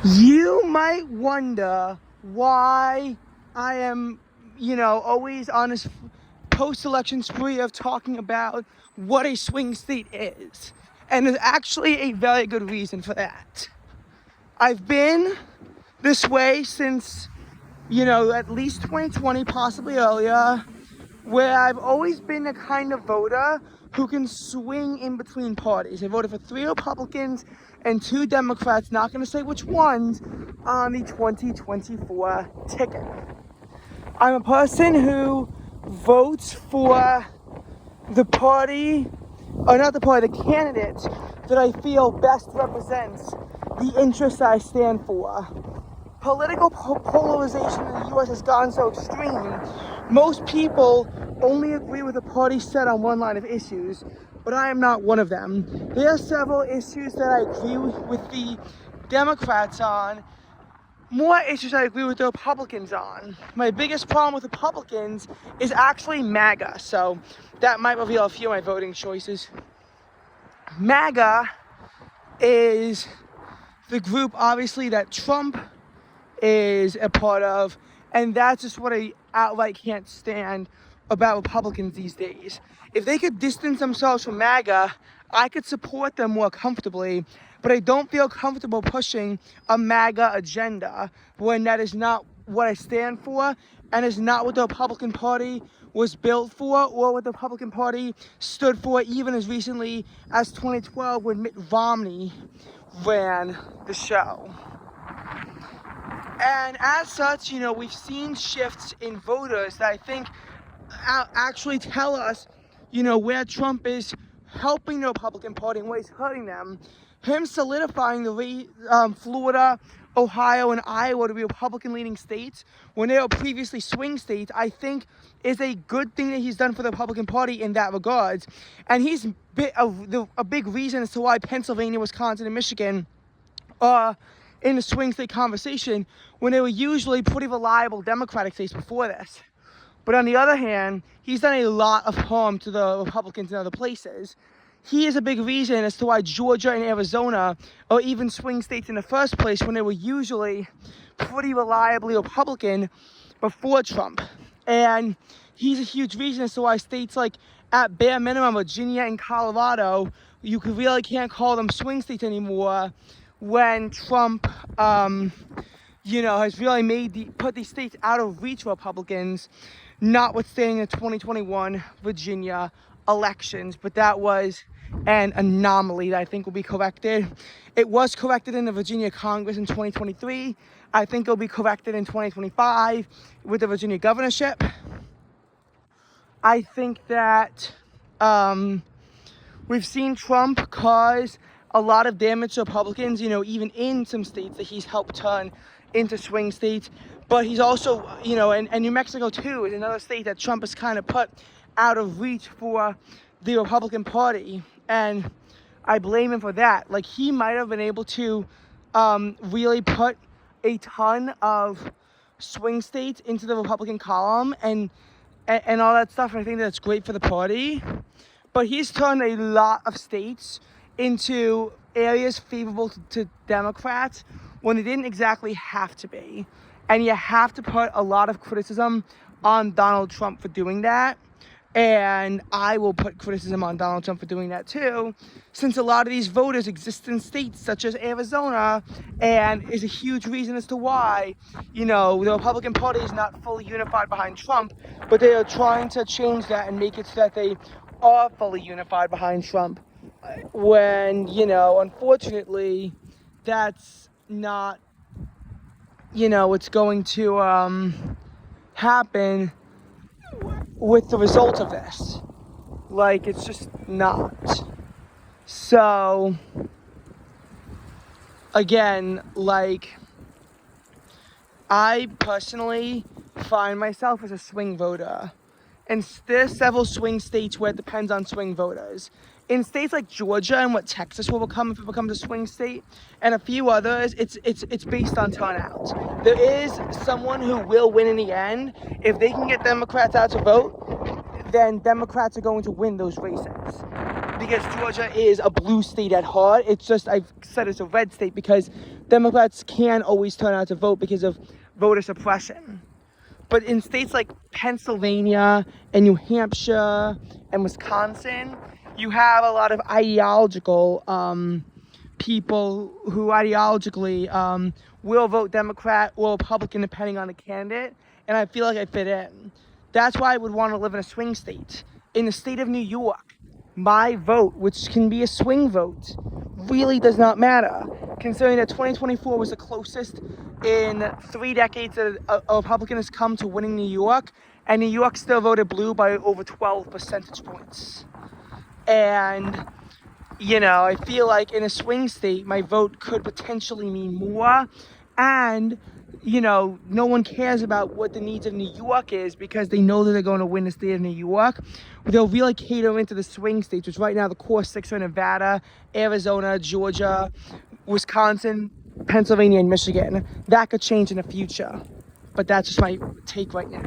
You might wonder why I am, always on this post-election spree of talking about what a swing state is. And there's actually a very good reason for that. I've been this way since, at least 2020, possibly earlier, where I've always been the kind of voter who can swing in between parties. I voted for 3 Republicans and 2 Democrats, not going to say which ones, on the 2024 ticket. I'm a person who votes for the party, or not the party, the candidate that I feel best represents the interests I stand for. Political polarization in the U.S. has gone so extreme. Most people only agree with the party set on one line of issues, but I am not one of them. There are several issues that I agree with the Democrats on, more issues I agree with the Republicans on. My biggest problem with Republicans is actually MAGA, so that might reveal a few of my voting choices. MAGA is the group, obviously, that Trump is a part of, and that's just what I outright can't stand about Republicans these days. If they could distance themselves from MAGA, I could support them more comfortably, but I don't feel comfortable pushing a MAGA agenda when that is not what I stand for and is not what the Republican Party was built for or what the Republican Party stood for even as recently as 2012 when Mitt Romney ran the show. And as such, we've seen shifts in voters that I think actually tell us, where Trump is helping the Republican Party and where he's hurting them. Him solidifying the Florida, Ohio, and Iowa to be Republican-leading states when they were previously swing states, I think is a good thing that he's done for the Republican Party in that regards. And he's a big reason as to why Pennsylvania, Wisconsin, and Michigan are in the swing state conversation when they were usually pretty reliable Democratic states before this. But on the other hand, he's done a lot of harm to the Republicans in other places. He is a big reason as to why Georgia and Arizona are even swing states in the first place when they were usually pretty reliably Republican before Trump. And he's a huge reason as to why states like, at bare minimum, Virginia and Colorado, you really can't call them swing states anymore when Trump, has really put these states out of reach for Republicans, notwithstanding the 2021 Virginia elections. But that was an anomaly that I think will be corrected. It was corrected in the Virginia Congress in 2023. I think it'll be corrected in 2025 with the Virginia governorship. I think that we've seen Trump cause a lot of damage to Republicans, even in some states that he's helped turn into swing states. But he's also, and New Mexico too is another state that Trump has kind of put out of reach for the Republican Party. And I blame him for that. Like, he might have been able to really put a ton of swing states into the Republican column and all that stuff. And I think that's great for the party. But he's turned a lot of states into areas favorable to Democrats when they didn't exactly have to be. And you have to put a lot of criticism on Donald Trump for doing that. And I will put criticism on Donald Trump for doing that too, since a lot of these voters exist in states such as Arizona, and is a huge reason as to why, the Republican Party is not fully unified behind Trump, but they are trying to change that and make it so that they are fully unified behind Trump. When, unfortunately, that's not, what's going to happen with the result of this. Like, it's just not. So, again, I personally find myself as a swing voter. And there's several swing states where it depends on swing voters. In states like Georgia and what Texas will become if it becomes a swing state, and a few others, it's based on turnout. There is someone who will win in the end. If they can get Democrats out to vote, then Democrats are going to win those races. because Georgia is a blue state at heart. It's just, I've said it's a red state because Democrats can't always turn out to vote because of voter suppression. But in states like Pennsylvania and New Hampshire and Wisconsin, you have a lot of ideological people who ideologically will vote Democrat or Republican depending on the candidate, and I feel like I fit in. That's why I would want to live in a swing state. In the state of New York, my vote, which can be a swing vote, really does not matter, considering that 2024 was the closest in 3 decades that a Republican has come to winning New York, and New York still voted blue by over 12 percentage points. And, you know, I feel like in a swing state, my vote could potentially mean more, and, you know, no one cares about what the needs of New York is because they know that they're going to win the state of New York. They'll really cater into the swing states, which right now the core 6 are Nevada, Arizona, Georgia, Wisconsin, Pennsylvania, and Michigan. That could change in the future, but that's just my take right now.